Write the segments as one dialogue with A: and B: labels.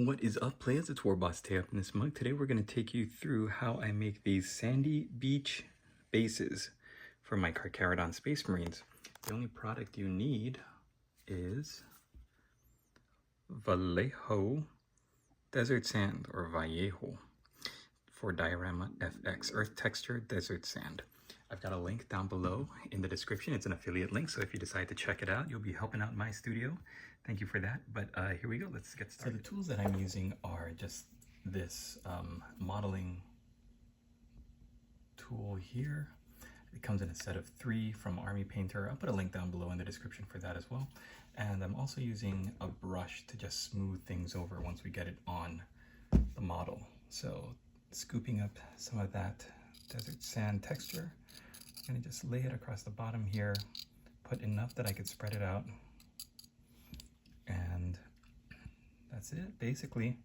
A: What is up, players? It's Warboss Tay up in this mug. Today we're going to take you through how I make these sandy beach bases for my Carcharodon Space Marines. The only product you need is Vallejo Desert Sand, or Vallejo, for Diorama FX, Earth Texture Desert Sand. I've got a link down below in the description. It's an affiliate link, so if you decide to check it out, you'll be helping out my studio. Thank you for that. But here we go. Let's get started. So the tools that I'm using are just this modeling tool here. It comes in a set of 3 from Army Painter. I'll put a link down below in the description for that as well. And I'm also using a brush to just smooth things over once we get it on the model. So scooping up some of that desert sand texture, I'm going to just lay it across the bottom here, put enough that I could spread it out, and that's it basically.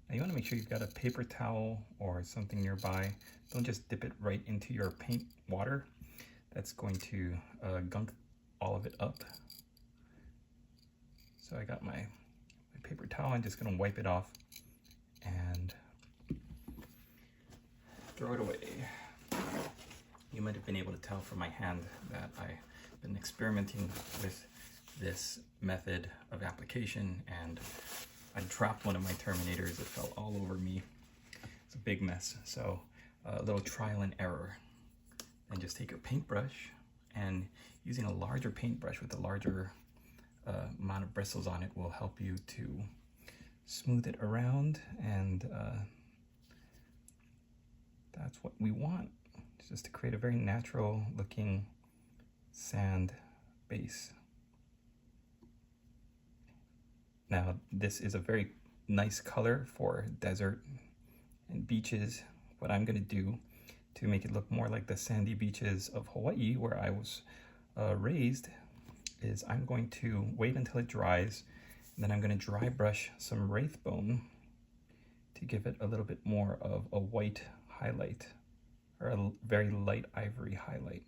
A: Now you want to make sure you've got a paper towel or something nearby. Don't just dip it right into your paint water. That's going to gunk all of it up. So I got my paper towel. I'm just going to wipe it off and throw it away. You might have been able to tell from my hand that I've been experimenting with this method of application, and I dropped one of my Terminators. It fell all over me. It's a big mess. So a little trial and error. And just take your paintbrush, and using a larger paintbrush with a larger amount of bristles on it will help you to smooth it around, and that's what we want. It's just to create a very natural looking sand base. Now this is a very nice color for desert and beaches. What I'm going to do to make it look more like the sandy beaches of Hawaii, where I was raised, is I'm going to wait until it dries, and then I'm going to dry brush some Wraithbone to give it a little bit more of a white highlight, or a very light ivory highlight.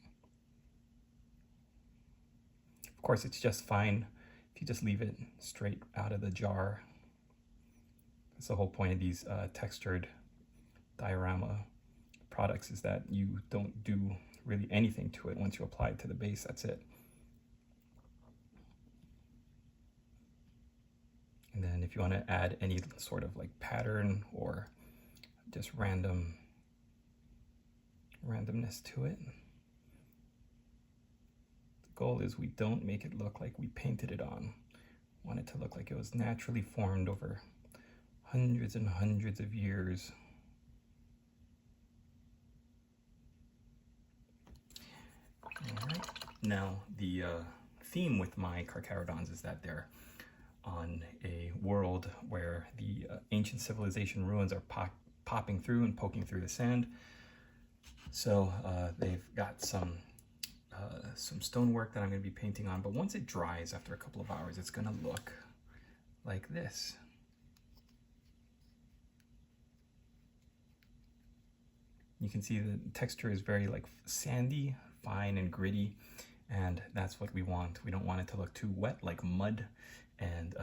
A: Of course, it's just fine if you just leave it straight out of the jar. That's the whole point of these textured diorama products, is that you don't do really anything to it. Once you apply it to the base, that's it. And then if you want to add any sort of like pattern or just randomness to it, the goal is we don't make it look like we painted it on. We want it to look like it was naturally formed over hundreds and hundreds of years. All right. Now the theme with my Carcharodons is that they're on a world where the ancient civilization ruins are popping through and poking through the sand. So they've got some stonework that I'm going to be painting on, but once it dries after a couple of hours, it's going to look like this. You can see the texture is very like sandy, fine and gritty, and that's what we want. We don't want it to look too wet like mud, and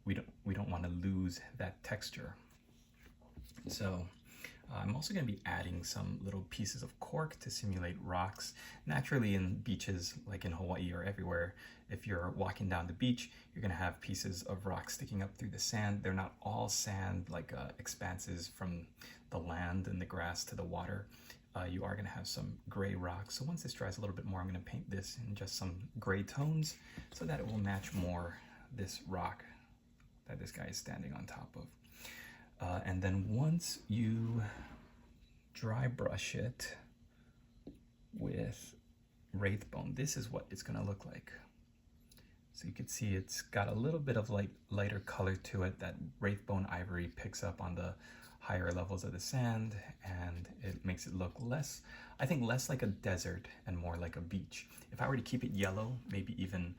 A: we don't want to lose that texture. So I'm also going to be adding some little pieces of cork to simulate rocks. Naturally, in beaches like in Hawaii or everywhere, if you're walking down the beach, you're going to have pieces of rock sticking up through the sand. They're not all sand, like expanses from the land and the grass to the water. You are going to have some gray rocks. So once this dries a little bit more, I'm going to paint this in just some gray tones so that it will match more this rock that this guy is standing on top of. And then once you dry brush it with Wraithbone, this is what it's going to look like. So you can see it's got a little bit of lighter color to it that Wraithbone ivory picks up on the higher levels of the sand, and it makes it look less, I think, less like a desert and more like a beach. If I were to keep it yellow, maybe even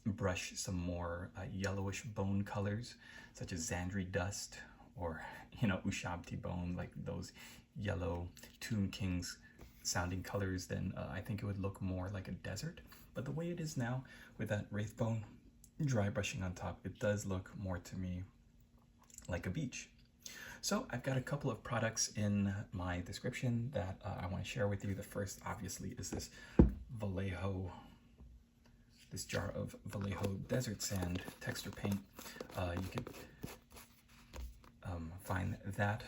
A: brush some more yellowish bone colors, such as Xandri dust, or Ushabti bone, like those yellow Tomb King's sounding colors, then I think it would look more like a desert. But the way it is now, with that wraith bone dry brushing on top, it does look more to me like a beach. So I've got a couple of products in my description that I want to share with you. The first, obviously, is this Vallejo, this jar of Vallejo desert sand texture paint. You can find that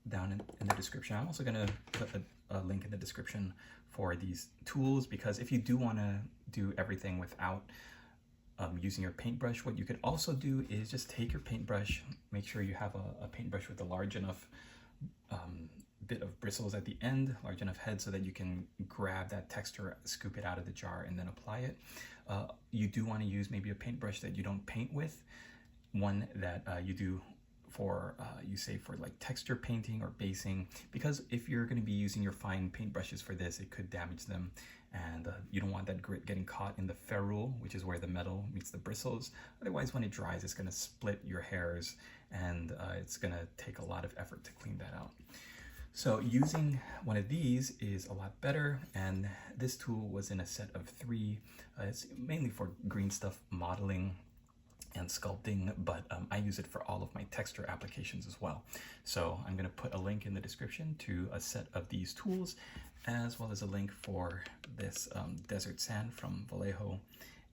A: down in the description. I'm also going to put a link in the description for these tools, because if you do want to do everything without using your paintbrush, what you could also do is just take your paintbrush, make sure you have a paintbrush with a large enough bit of bristles at the end, large enough head, so that you can grab that texture, scoop it out of the jar, and then apply it. You do want to use maybe a paintbrush that you don't paint with, one that you do for, you say, for like texture painting or basing, because if you're going to be using your fine paintbrushes for this, it could damage them, and you don't want that grit getting caught in the ferrule, which is where the metal meets the bristles. Otherwise, when it dries, it's going to split your hairs, and it's going to take a lot of effort to clean that out. So using one of these is a lot better, and this tool was in a set of 3. It's mainly for green stuff modeling and sculpting, but I use it for all of my texture applications as well. So I'm going to put a link in the description to a set of these tools, as well as a link for this desert sand from Vallejo.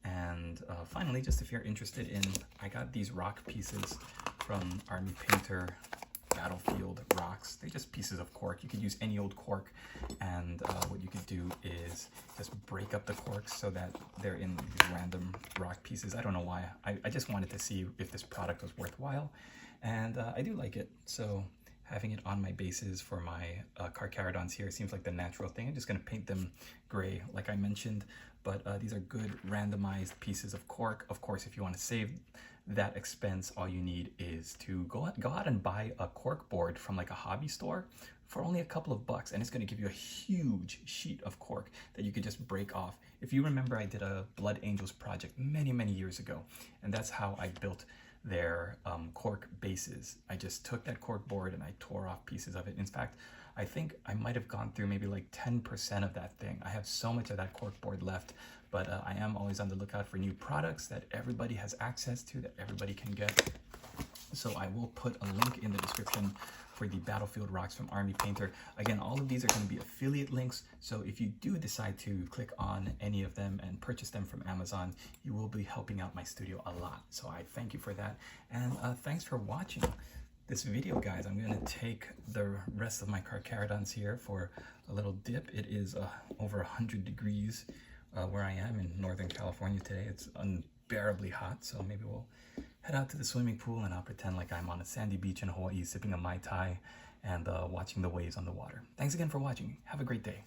A: And finally, just if you're interested in, I got these rock pieces from Army Painter Battlefield rocks. They're just pieces of cork. You could use any old cork, and what you could do is just break up the corks so that they're in these random rock pieces. I don't know why. I just wanted to see if this product was worthwhile, and I do like it. So having it on my bases for my carcharodons here seems like the natural thing. I'm just going to paint them gray, like I mentioned, but these are good randomized pieces of cork. Of course, if you want to save that expense, all you need is to go out and buy a cork board from like a hobby store for only a couple of bucks, and it's going to give you a huge sheet of cork that you could just break off. If you remember, I did a Blood Angels project many years ago, and that's how I built their cork bases. I just took that cork board and I tore off pieces of it. In fact, I think I might have gone through maybe like 10% of that thing. I have so much of that cork board left, but I am always on the lookout for new products that everybody has access to, that everybody can get. So I will put a link in the description for the Battlefield rocks from Army Painter. Again, all of these are going to be affiliate links, so if you do decide to click on any of them and purchase them from Amazon, you will be helping out my studio a lot. So I thank you for that, and thanks for watching this video, guys. I'm going to take the rest of my carcharodons here for a little dip. It is over 100 degrees where I am in Northern California today. It's unbearably hot, so maybe we'll head out to the swimming pool and I'll pretend like I'm on a sandy beach in Hawaii sipping a Mai Tai and watching the waves on the water. Thanks again for watching. Have a great day.